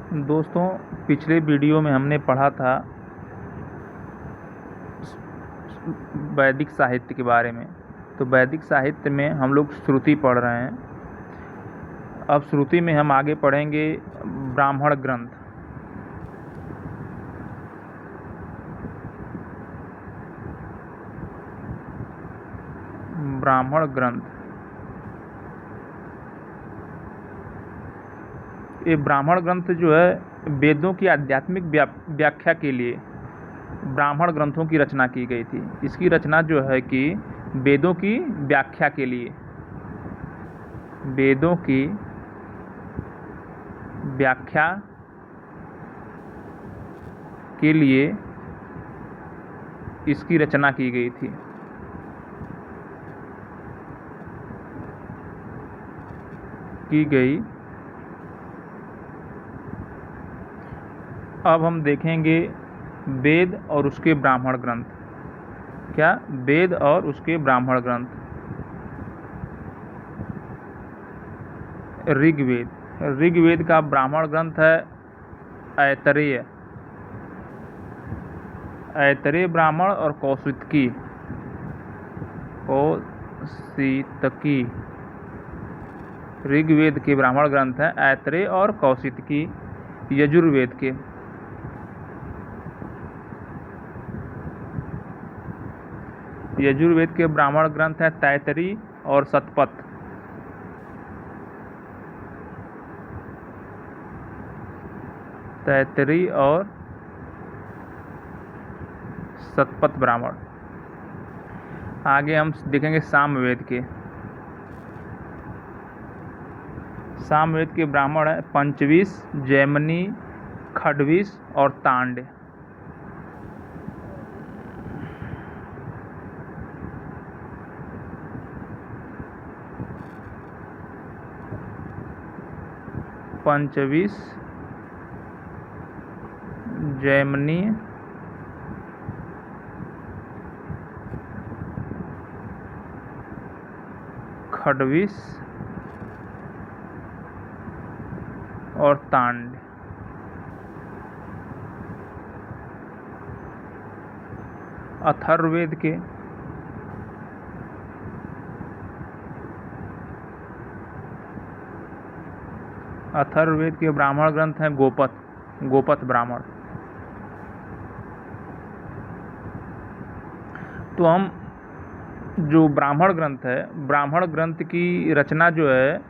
दोस्तों, पिछले वीडियो में हमने पढ़ा था वैदिक साहित्य के बारे में। तो वैदिक साहित्य में हम लोग श्रुति पढ़ रहे हैं। अब श्रुति में हम आगे पढ़ेंगे ब्राह्मण ग्रंथ। ब्राह्मण ग्रंथ, ये ब्राह्मण ग्रंथ जो है वेदों की आध्यात्मिक व्याख्या के लिए ब्राह्मण ग्रंथों की रचना की गई थी। इसकी रचना जो है कि वेदों की व्याख्या के लिए, वेदों की व्याख्या के लिए इसकी रचना की गई थी। अब हम देखेंगे वेद और उसके ब्राह्मण ग्रंथ। क्या? वेद और उसके ब्राह्मण ग्रंथ। ऋग्वेद, ऋग्वेद का ब्राह्मण ग्रंथ है ऐतरेय। ऐतरेय ब्राह्मण और कौशितकी ऋग्वेद के ब्राह्मण ग्रंथ हैं ऐतरेय और कौशितकी। यजुर्वेद के ब्राह्मण ग्रंथ हैं तैतरी और शतपथ। तैतरी और शतपथ ब्राह्मण। आगे हम देखेंगे सामवेद के ब्राह्मण है पंचविश, जैमिनी, खड्विश और तांड्य। पंचविश, जैमिनी, खड्विश और तांड्य। अथर्ववेद के ब्राह्मण ग्रंथ हैं गोपथ ब्राह्मण। तो हम जो ब्राह्मण ग्रंथ है, ब्राह्मण ग्रंथ की रचना जो है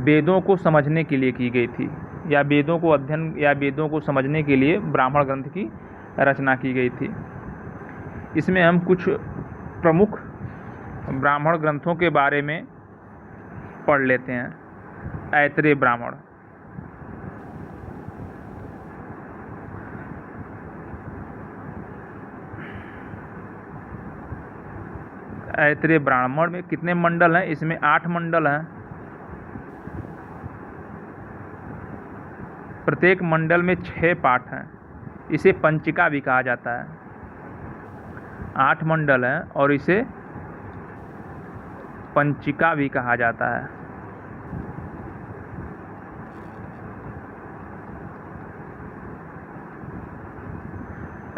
वेदों को समझने के लिए की गई थी, या वेदों को अध्ययन या वेदों को समझने के लिए ब्राह्मण ग्रंथ की रचना की गई थी। इसमें हम कुछ प्रमुख ब्राह्मण ग्रंथों के बारे में पढ़ लेते हैं। ऐतरेय ब्राह्मण, ऐतरेय ब्राह्मण में कितने मंडल हैं? इसमें 8 मंडल हैं। प्रत्येक मंडल में 6 पाठ हैं। इसे पंचिका भी कहा जाता है। 8 मंडल हैं और इसे पंचिका भी कहा जाता है।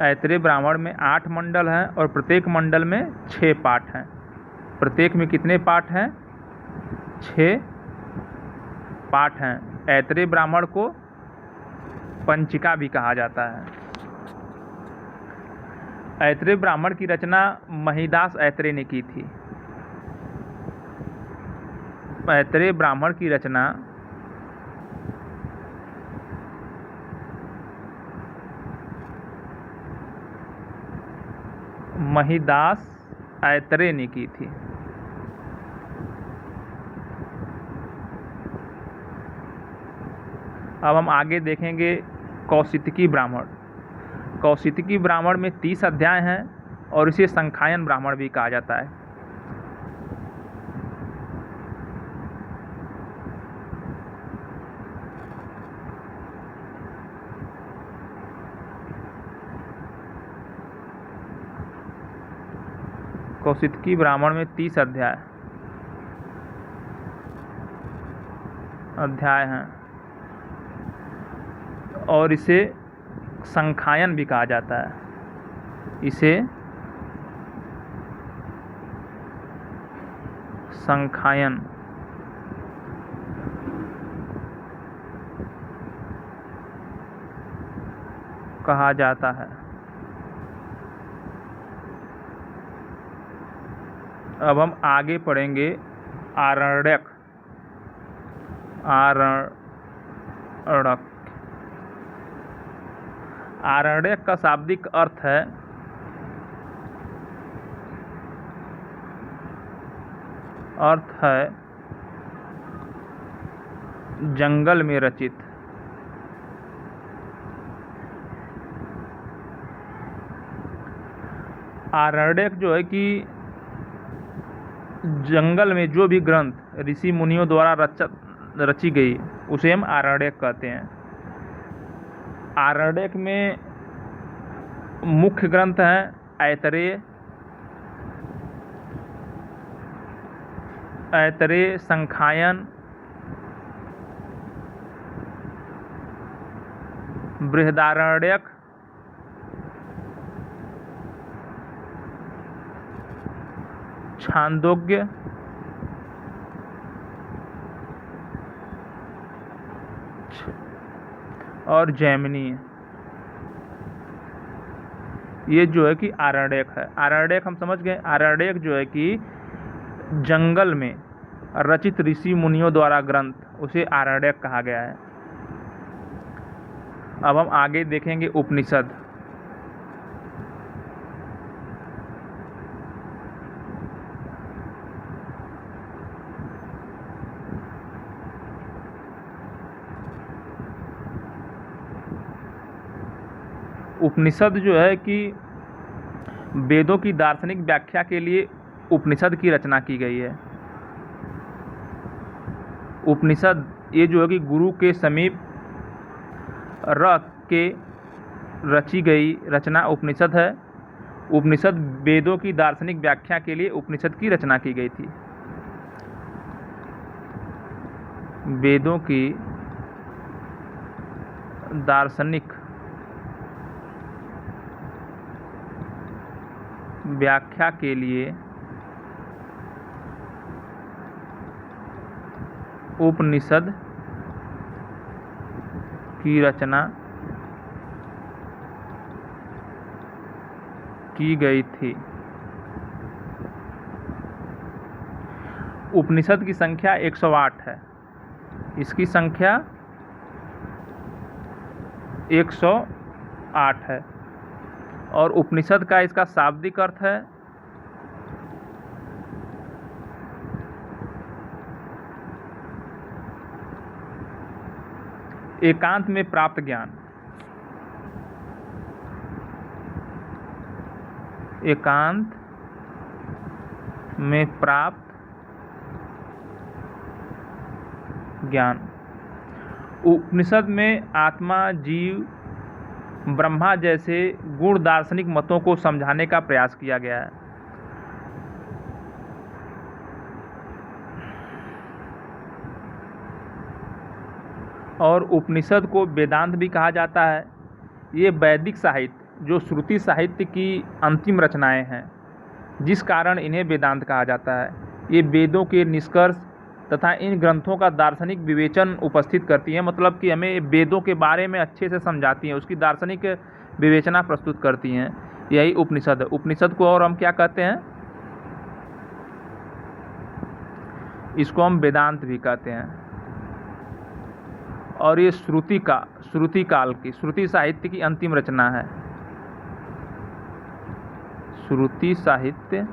ऐतरेय ब्राह्मण में 8 मंडल हैं और प्रत्येक मंडल में 6 पाठ हैं। प्रत्येक में कितने पाठ हैं? 6 पाठ हैं। ऐतरेय ब्राह्मण को पंचिका भी कहा जाता है। ऐतरेय ब्राह्मण की रचना महिदास ऐतरेय ने की थी। ऐतरेय ब्राह्मण की रचना महिदास ऐतरेय ने की थी। अब हम आगे देखेंगे कौशितकी ब्राह्मण। कौशितकी ब्राह्मण में 30 अध्याय हैं और इसे संखायन ब्राह्मण भी कहा जाता है। कौशितकी ब्राह्मण में 30 अध्याय हैं। और इसे संखायन भी कहा जाता है। इसे संखायन कहा जाता है। अब हम आगे पढ़ेंगे आरण्यक। आरण्यक का शाब्दिक अर्थ है जंगल में रचित। आरण्यक जो है कि जंगल में जो भी ग्रंथ ऋषि मुनियों द्वारा रची गई उसे हम आरण्यक कहते हैं। आरण्यक में मुख्य ग्रंथ हैं ऐतरेय, संखायन, बृहदारण्यक, छांदोग्य, और जैमिनी। ये जो है कि आरण्यक है। आरण्यक हम समझ गए। आरण्यक जो है कि जंगल में रचित ऋषि मुनियों द्वारा ग्रंथ उसे आरण्यक कहा गया है। अब हम आगे देखेंगे उपनिषद। उपनिषद जो है कि वेदों की दार्शनिक व्याख्या के लिए उपनिषद की रचना की गई है। उपनिषद ये जो है कि गुरु के समीप रख के रची गई रचना उपनिषद है। उपनिषद वेदों की दार्शनिक व्याख्या के लिए उपनिषद की रचना की गई थी। वेदों की दार्शनिक व्याख्या के लिए उपनिषद की रचना की गई थी। उपनिषद की संख्या 108 है। इसकी संख्या 108 है। और उपनिषद का इसका शाब्दिक अर्थ है एकांत में प्राप्त ज्ञान। एकांत में प्राप्त ज्ञान। उपनिषद में आत्मा, जीव, ब्रह्मा जैसे गुण दार्शनिक मतों को समझाने का प्रयास किया गया है। और उपनिषद को वेदांत भी कहा जाता है। ये वैदिक साहित्य जो श्रुति साहित्य की अंतिम रचनाएं हैं, जिस कारण इन्हें वेदांत कहा जाता है। ये वेदों के निष्कर्ष तथा इन ग्रंथों का दार्शनिक विवेचन उपस्थित करती हैं। मतलब कि हमें वेदों के बारे में अच्छे से समझाती हैं, उसकी दार्शनिक विवेचना प्रस्तुत करती हैं। यही उपनिषद है। उपनिषद को और हम क्या कहते हैं? इसको हम वेदांत भी कहते हैं। और ये श्रुति काल की, श्रुति साहित्य की अंतिम रचना है। श्रुति साहित्य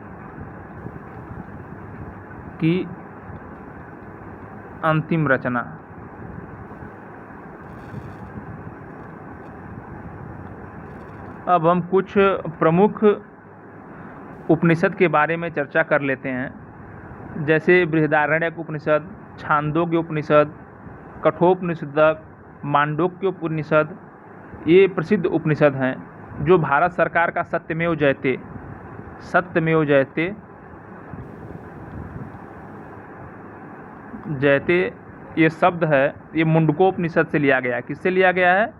की अंतिम रचना। अब हम कुछ प्रमुख उपनिषद के बारे में चर्चा कर लेते हैं। जैसे बृहदारण्यक उपनिषद, छांदोग्य उपनिषद, कठोपनिषद, मांडूक्य उपनिषद। ये प्रसिद्ध उपनिषद हैं जो भारत सरकार का सत्यमेव जयते ये शब्द है, ये मुंडकोपनिषद से लिया गया है। किससे लिया गया है?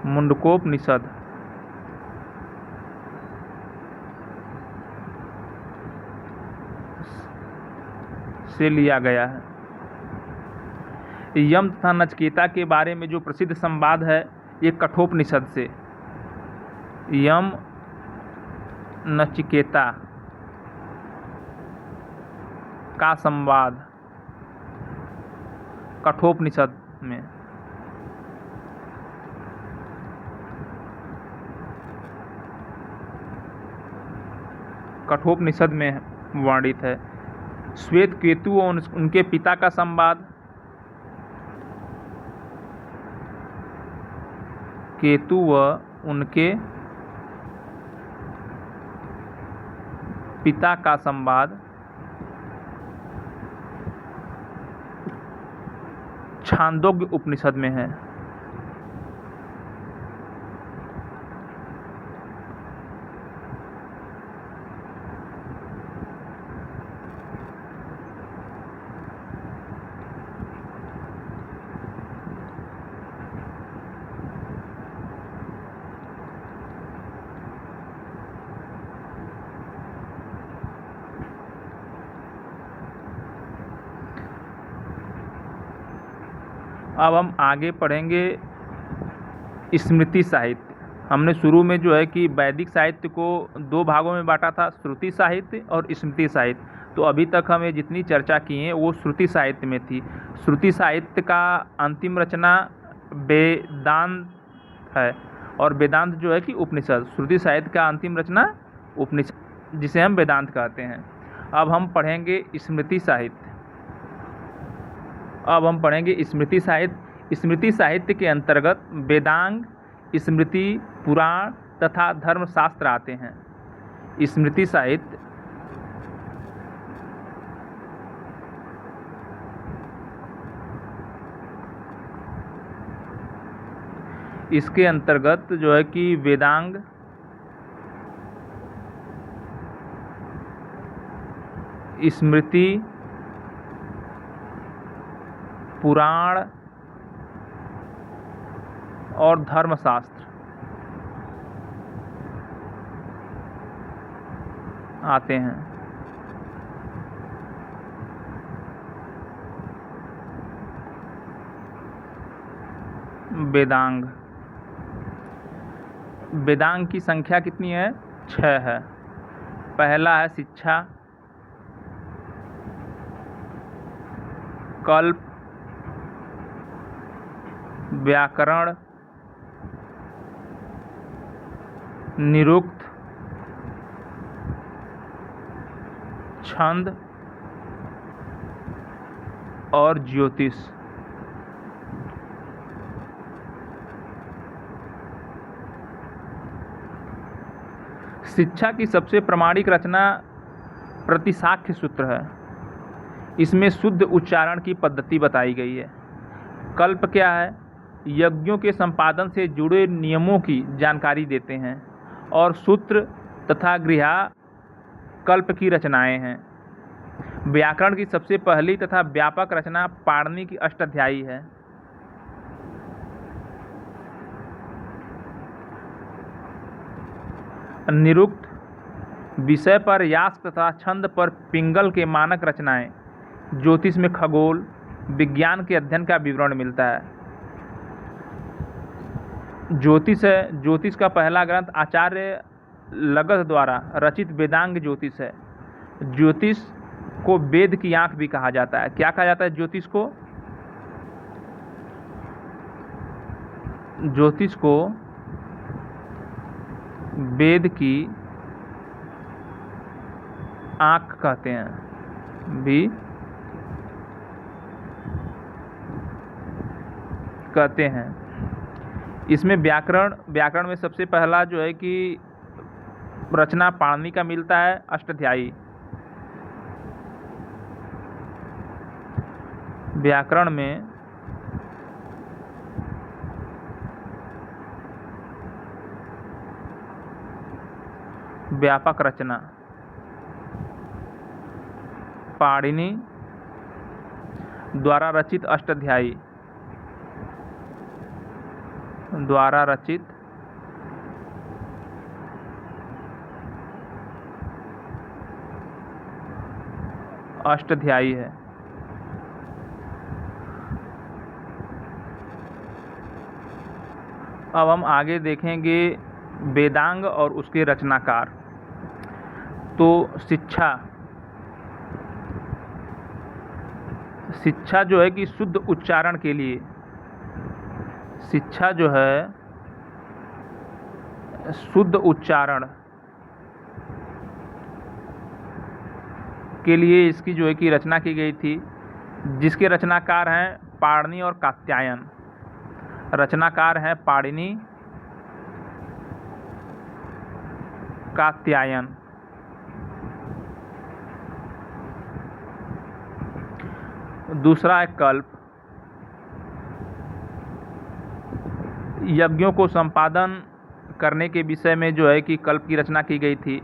मुंडकोपनिषद से लिया गया है। यम तथा नचिकेता के बारे में जो प्रसिद्ध संवाद है ये कठोपनिषद से, यम नचिकेता का संवाद कठोपनिषद में। कठोपनिषद में वर्णित है। श्वेत केतु और उनके पिता का संवाद, केतु व उनके पिता का संवाद छांदोग्य उपनिषद में है। अब हम आगे पढ़ेंगे स्मृति साहित्य। हमने शुरू में जो है कि वैदिक साहित्य को दो भागों में बांटा था, श्रुति साहित्य और स्मृति साहित्य। तो अभी तक हमें जितनी चर्चा की है वो श्रुति साहित्य में थी। श्रुति साहित्य का अंतिम रचना वेदांत है और वेदांत जो है कि उपनिषद। श्रुति साहित्य का अंतिम रचना उपनिषद, जिसे हम वेदांत कहते हैं। अब हम पढ़ेंगे स्मृति साहित्य। अब हम पढ़ेंगे स्मृति साहित्य। स्मृति साहित्य के अंतर्गत वेदांग, स्मृति, पुराण तथा धर्मशास्त्र आते हैं। स्मृति साहित्य इसके अंतर्गत जो है कि वेदांग, स्मृति, पुराण और धर्मशास्त्र आते हैं। वेदांग, वेदांग की संख्या कितनी है? 6 है। पहला है शिक्षा, कल्प, व्याकरण, निरुक्त, छंद और ज्योतिष। शिक्षा की सबसे प्रामाणिक रचना प्रतिशाख्य सूत्र है। इसमें शुद्ध उच्चारण की पद्धति बताई गई है। कल्प क्या है? यज्ञों के संपादन से जुड़े नियमों की जानकारी देते हैं। और सूत्र तथा गृहा कल्प की रचनाएं हैं। व्याकरण की सबसे पहली तथा व्यापक रचना पाणिनि की अष्टाध्यायी है। निरुक्त विषय पर यास्क तथा छंद पर पिंगल के मानक रचनाएं। ज्योतिष में खगोल विज्ञान के अध्ययन का विवरण मिलता है। ज्योतिष है, ज्योतिष का पहला ग्रंथ आचार्य लगध द्वारा रचित वेदांग ज्योतिष है। ज्योतिष को वेद की आंख भी कहा जाता है। क्या कहा जाता है ज्योतिष को? ज्योतिष को वेद की आंख कहते हैं, भी कहते हैं। इसमें व्याकरण में सबसे पहला जो है कि रचना पाणिनि का मिलता है, अष्टाध्यायी। व्याकरण में व्यापक रचना पाणिनि द्वारा रचित अष्टाध्यायी। द्वारा रचित अष्टाध्यायी है। अब हम आगे देखेंगे वेदांग और उसके रचनाकार। तो शिक्षा जो है कि शुद्ध उच्चारण के लिए, शिक्षा जो है शुद्ध उच्चारण के लिए इसकी जो है कि रचना की गई थी, जिसके रचनाकार हैं पाणिनि और कात्यायन। रचनाकार हैं पाणिनि, कात्यायन। दूसरा है कल्प। यज्ञों को संपादन करने के विषय में जो है कि कल्प की रचना की गई थी।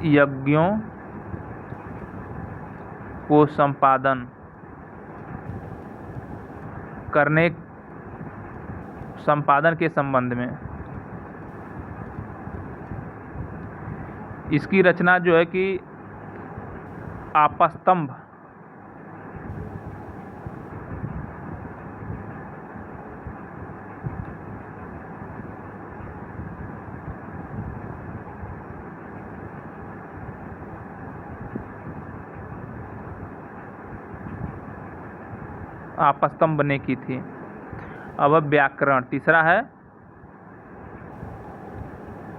यज्ञों को संपादन के संबंध में इसकी रचना जो है कि आपस्तंभ आपस्तंभ ने की थी। अब व्याकरण, तीसरा है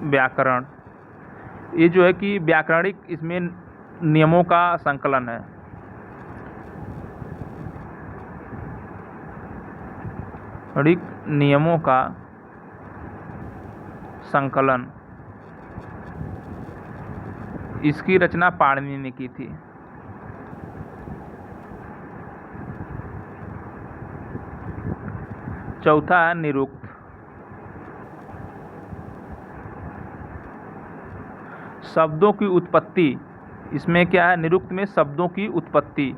व्याकरण। ये जो है कि व्याकरणिक, इसमें नियमों का संकलन है। नियमों का संकलन, इसकी रचना पाणिनि ने की थी। चौथा है निरुक्त। शब्दों की उत्पत्ति, इसमें क्या है, निरुक्त में शब्दों की उत्पत्ति।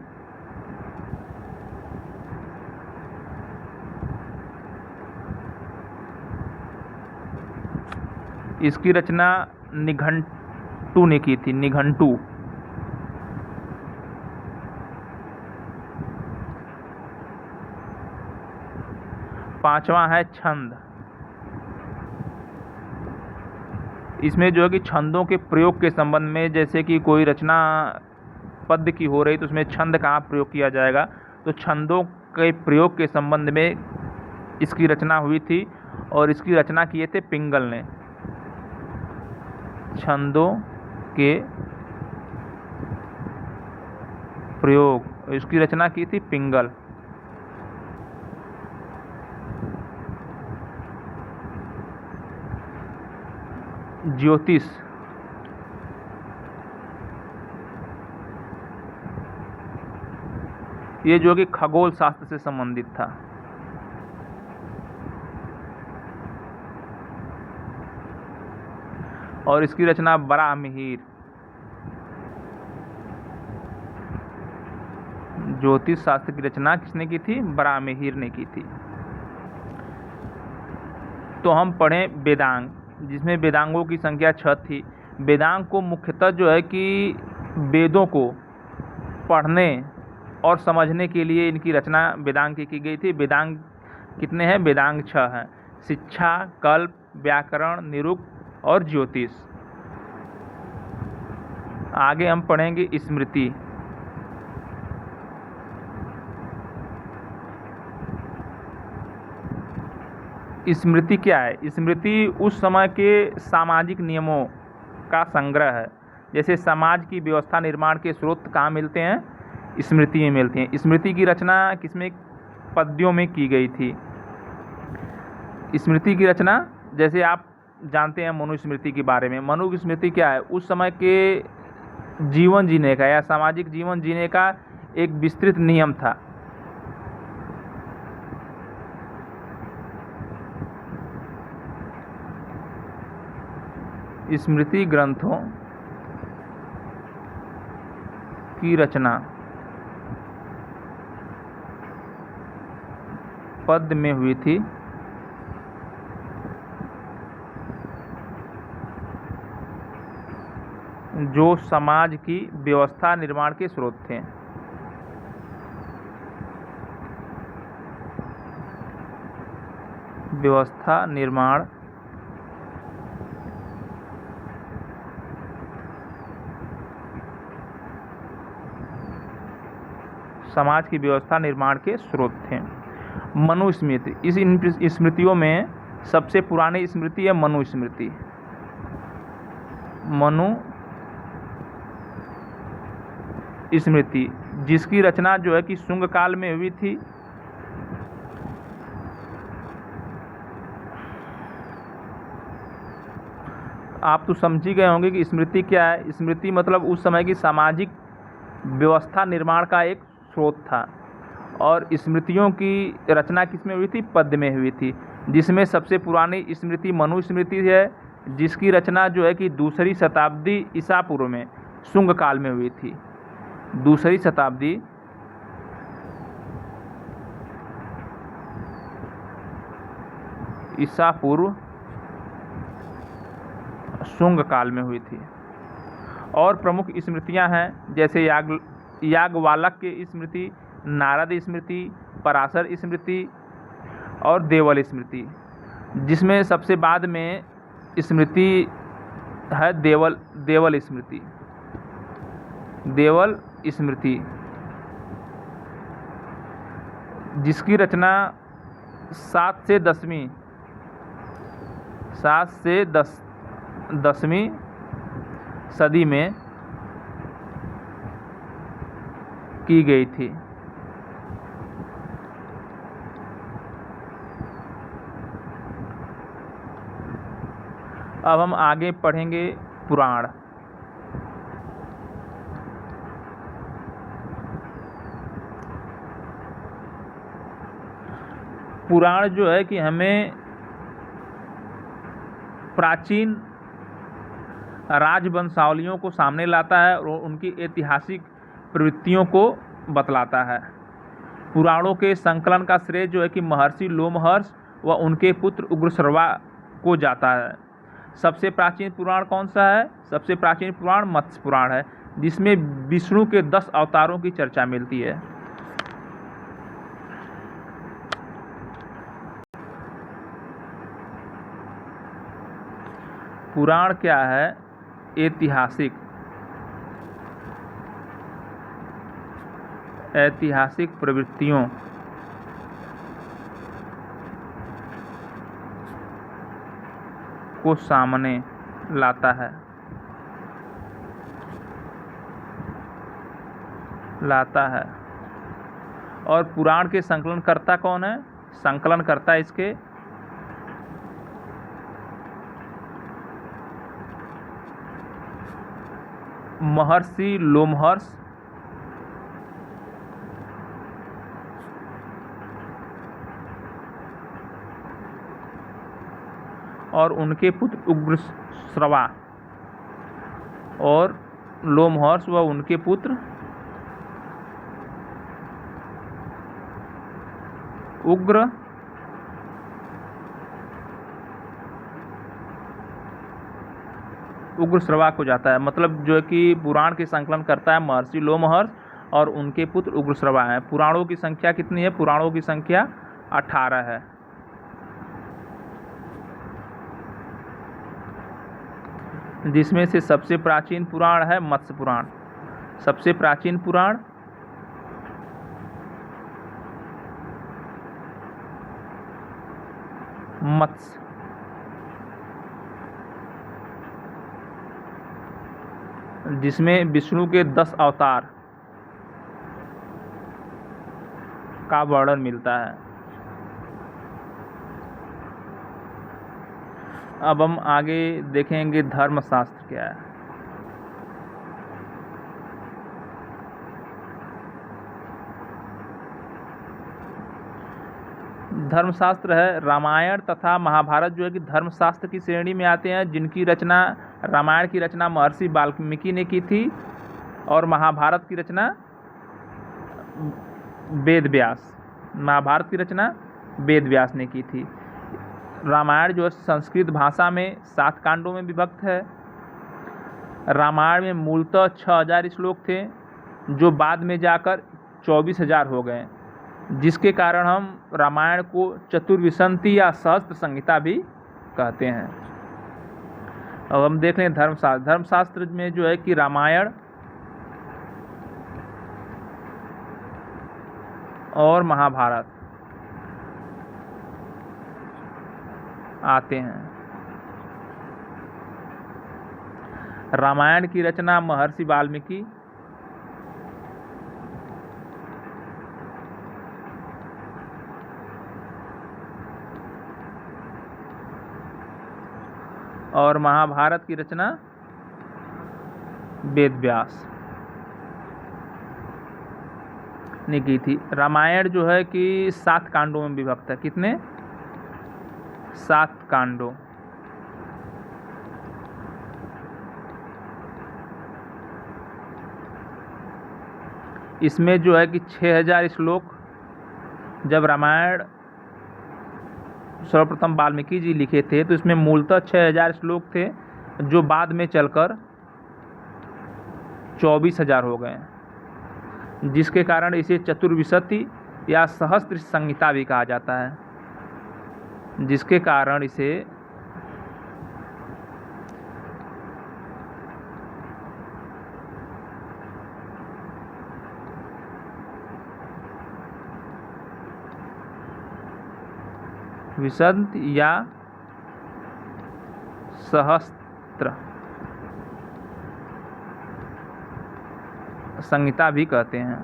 इसकी रचना निघंटु ने की थी, निघंटु। पांचवा है छंद। इसमें जो है कि छंदों के प्रयोग के संबंध में, जैसे कि कोई रचना पद्य की हो रही तो उसमें छंद कहाँ प्रयोग किया जाएगा, तो छंदों के प्रयोग के संबंध में इसकी रचना हुई थी। और इसकी रचना किए थे पिंगल ने। छंदों के प्रयोग, इसकी रचना की थी पिंगल। ज्योतिष, ये जो कि खगोल शास्त्र से संबंधित था। और इसकी रचना बराहमिहिर। ज्योतिष शास्त्र की रचना किसने की थी, बराहमिहिर ने की थी। तो हम पढ़ें वेदांग, जिसमें वेदांगों की संख्या 6 थी। वेदांग को मुख्यतः जो है कि वेदों को पढ़ने और समझने के लिए इनकी रचना वेदांग की गई थी। वेदांग कितने हैं, वेदांग 6 हैं। शिक्षा, कल्प, व्याकरण, निरुक्त और ज्योतिष। आगे हम पढ़ेंगे स्मृति। स्मृति क्या है? स्मृति उस समय के सामाजिक नियमों का संग्रह है। जैसे समाज की व्यवस्था निर्माण के स्रोत कहाँ मिलते हैं, स्मृति में मिलती हैं। स्मृति की रचना किसमें, पद्यों में की गई थी। स्मृति की रचना, जैसे आप जानते हैं मनुस्मृति के बारे में। मनुस्मृति क्या है, उस समय के जीवन जीने का या सामाजिक जीवन जीने का एक विस्तृत नियम था। स्मृति ग्रंथों की रचना पद्य में हुई थी। जो समाज की व्यवस्था निर्माण के स्रोत थे। व्यवस्था निर्माण समाज की व्यवस्था निर्माण के स्रोत थे। मनुस्मृति, इस स्मृतियों में सबसे पुरानी स्मृति है मनुस्मृति। मनुस्मृति जिसकी रचना जो है कि शुंग काल में हुई थी। आप तो समझ ही गए होंगे कि स्मृति क्या है। स्मृति मतलब उस समय की सामाजिक व्यवस्था निर्माण का एक स्रोत था। और स्मृतियों की रचना किसमें हुई थी? पद्य में हुई थी, जिसमें सबसे पुरानी स्मृति मनुस्मृति है, जिसकी रचना जो है कि 2री शताब्दी ईसा पूर्व में शुंग काल में हुई थी। 2री शताब्दी ईसा पूर्व शुंग काल में हुई थी। और प्रमुख स्मृतियां हैं जैसे याज्ञवल्क्य स्मृति, नारद स्मृति, पराशर स्मृति और देवल स्मृति, जिसमें सबसे बाद में स्मृति है देवल स्मृति। देवल स्मृति जिसकी रचना 7 से 10वीं सदी में की गई थी। अब हम आगे पढ़ेंगे पुराण। पुराण जो है कि हमें प्राचीन राजवंशावलियों को सामने लाता है और उनकी ऐतिहासिक प्रवृत्तियों को बतलाता है। पुराणों के संकलन का श्रेय जो है कि महर्षि लोमहर्ष व उनके पुत्र उग्रश्रवा को जाता है। सबसे प्राचीन पुराण कौन सा है? सबसे प्राचीन पुराण मत्स्य पुराण है, जिसमें विष्णु के 10 अवतारों की चर्चा मिलती है। पुराण क्या है? ऐतिहासिक प्रवृत्तियों को सामने लाता है। और पुराण के संकलनकर्ता कौन है? संकलनकर्ता इसके महर्षि लोमहर्ष और उनके पुत्र उग्रश्रवा, और लोमहर्ष व उनके पुत्र उग्रश्रवा को जाता है। मतलब जो है कि पुराण के संकलन करता है महर्षि लोमहर्ष और उनके पुत्र उग्रश्रवा हैं। पुराणों की संख्या कितनी है? पुराणों की संख्या 18 है। जिसमें से सबसे प्राचीन पुराण है मत्स्य पुराण। सबसे प्राचीन पुराण मत्स्य, जिसमें विष्णु के 10 अवतार का वर्णन मिलता है। अब हम आगे देखेंगे धर्मशास्त्र क्या है। धर्मशास्त्र है रामायण तथा महाभारत जो है कि धर्मशास्त्र की श्रेणी में आते हैं, जिनकी रचना रामायण की रचना महर्षि वाल्मीकि ने की थी और महाभारत की रचना वेद व्यास। महाभारत की रचना वेद व्यास ने की थी। रामायण जो है संस्कृत भाषा में 7 कांडों में विभक्त है। रामायण में मूलतः 6000 श्लोक थे, जो बाद में जाकर 24,000 हो गए, जिसके कारण हम रामायण को चतुर्विंशति या सहस्त्र संहिता भी कहते हैं। अब हम देख लें धर्मशास्त्र। धर्मशास्त्र में जो है कि रामायण और महाभारत आते हैं। रामायण की रचना महर्षि वाल्मीकि, और महाभारत की रचना वेद व्यास ने की थी। रामायण जो है कि 7 कांडों में विभक्त है। कितने? 7 कांडों। इसमें जो है कि 6000 श्लोक जब रामायण सर्वप्रथम वाल्मीकि जी लिखे थे, तो इसमें मूलतः 6000 श्लोक थे, जो बाद में चलकर 24,000 हो गए, जिसके कारण इसे चतुर्विंशति या सहस्त्र संहिता भी कहा जाता है, जिसके कारण इसे विशद या सहस्त्र संहिता भी कहते हैं।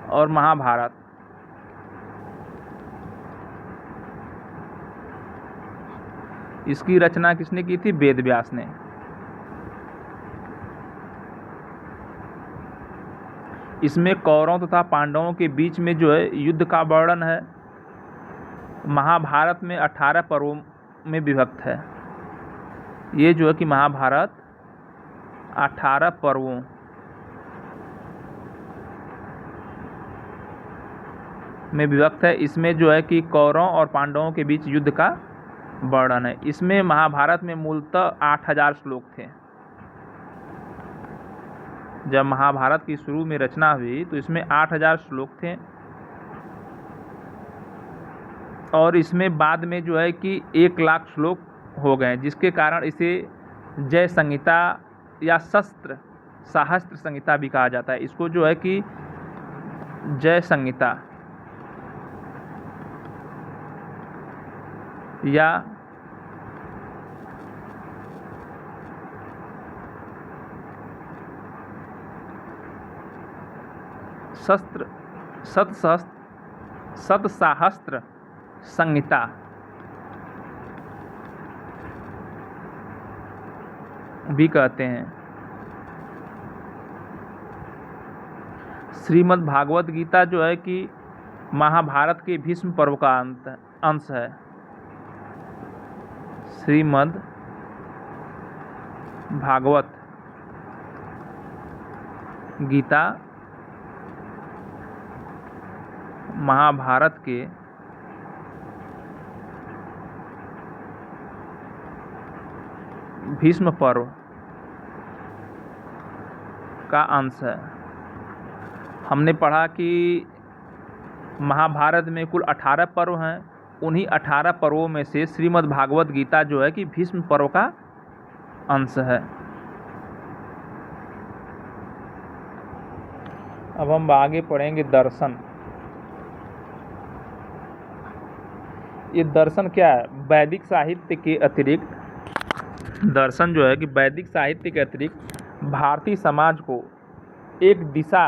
और महाभारत, इसकी रचना किसने की थी? वेद व्यास ने। इसमें कौरवों तथा पांडवों के बीच में जो है युद्ध का वर्णन है। महाभारत में 18 पर्वों में विभक्त है। ये जो है कि महाभारत 18 पर्वों में विभक्त है। इसमें जो है कि कौरवों और पांडवों के बीच युद्ध का वर्णन है। इसमें महाभारत में मूलतः 8000 श्लोक थे। जब महाभारत की शुरू में रचना हुई तो इसमें 8000 श्लोक थे, और इसमें बाद में जो है कि 1,00,000 श्लोक हो गए, जिसके कारण इसे जय संहिता या सहस्त्र संहिता भी कहा जाता है। इसको जो है कि जय संहिता या सतसहस्त्र संहिता भी कहते हैं। श्रीमद् भागवत गीता जो है कि महाभारत के भीष्म पर्व का अंश है। श्रीमद् भागवत गीता महाभारत के भीष्म पर्व का अंश है। हमने पढ़ा कि महाभारत में कुल 18 पर्व हैं। उन्हीं 18 पर्वों में से श्रीमद् भागवत गीता जो है कि भीष्म पर्व का अंश है। अब हम आगे पढ़ेंगे दर्शन। ये दर्शन क्या है? वैदिक साहित्य के अतिरिक्त दर्शन जो है कि वैदिक साहित्य के अतिरिक्त भारतीय समाज को एक दिशा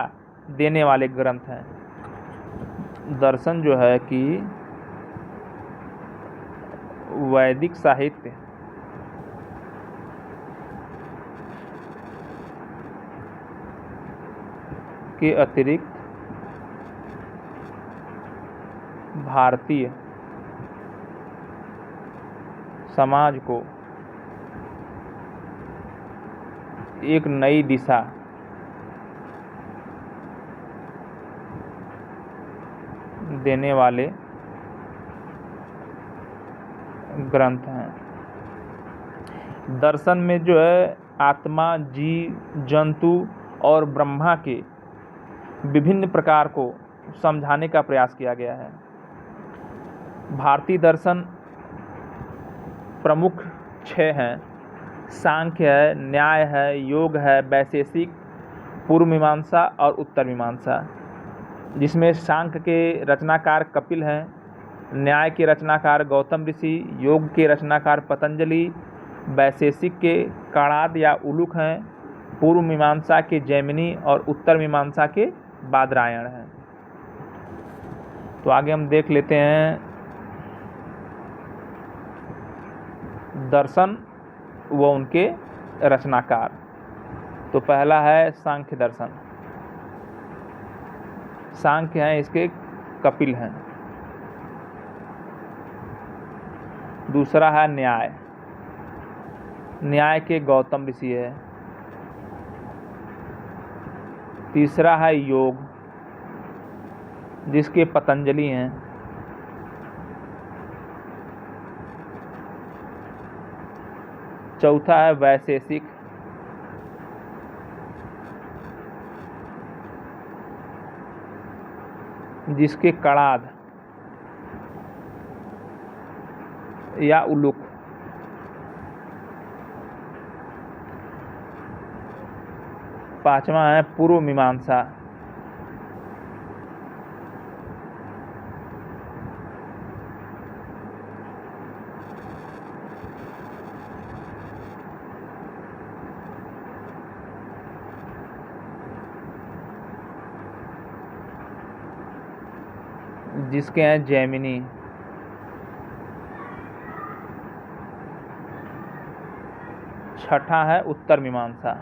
देने वाले ग्रंथ हैं। दर्शन जो है कि वैदिक साहित्य के अतिरिक्त भारतीय समाज को एक नई दिशा देने वाले ग्रंथ हैं। दर्शन में जो है आत्मा, जीव, जंतु और ब्रह्मा के विभिन्न प्रकार को समझाने का प्रयास किया गया है। भारतीय दर्शन प्रमुख 6 हैं। सांख्य है, न्याय है, योग है, वैशेषिक, पूर्व मीमांसा और उत्तर मीमांसा, जिसमें सांख्य के रचनाकार कपिल हैं, न्याय के रचनाकार गौतम ऋषि, योग के रचनाकार पतंजलि, वैशेषिक के कणाद या उलुक हैं, पूर्व मीमांसा के जैमिनी और उत्तर मीमांसा के बादरायण हैं। तो आगे हम देख लेते हैं दर्शन व उनके रचनाकार। तो पहला है सांख्य दर्शन। सांख्य हैं, इसके कपिल हैं। दूसरा है न्याय, न्याय के गौतम ऋषि है। तीसरा है योग, जिसके पतंजलि हैं। चौथा है वैशेषिक, जिसके कणाद या उलुक। पांचवा है पूर्व मीमांसा, जिसके हैं जैमिनी। छठा है उत्तर मीमांसा,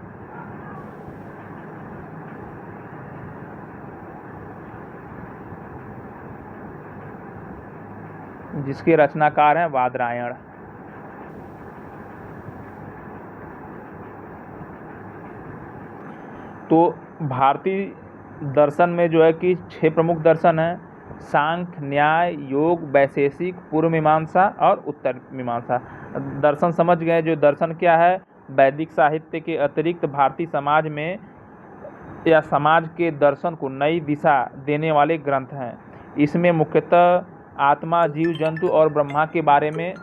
जिसके रचनाकार हैं बादरायण। तो भारतीय दर्शन में जो है कि 6 प्रमुख दर्शन हैं: सांख्य, न्याय, योग, वैशेषिक, पूर्व मीमांसा और उत्तर मीमांसा। दर्शन समझ गए। जो दर्शन क्या है? वैदिक साहित्य के अतिरिक्त भारतीय समाज में या समाज के दर्शन को नई दिशा देने वाले ग्रंथ हैं। इसमें मुख्यतः आत्मा, जीव, जंतु और ब्रह्मा के बारे में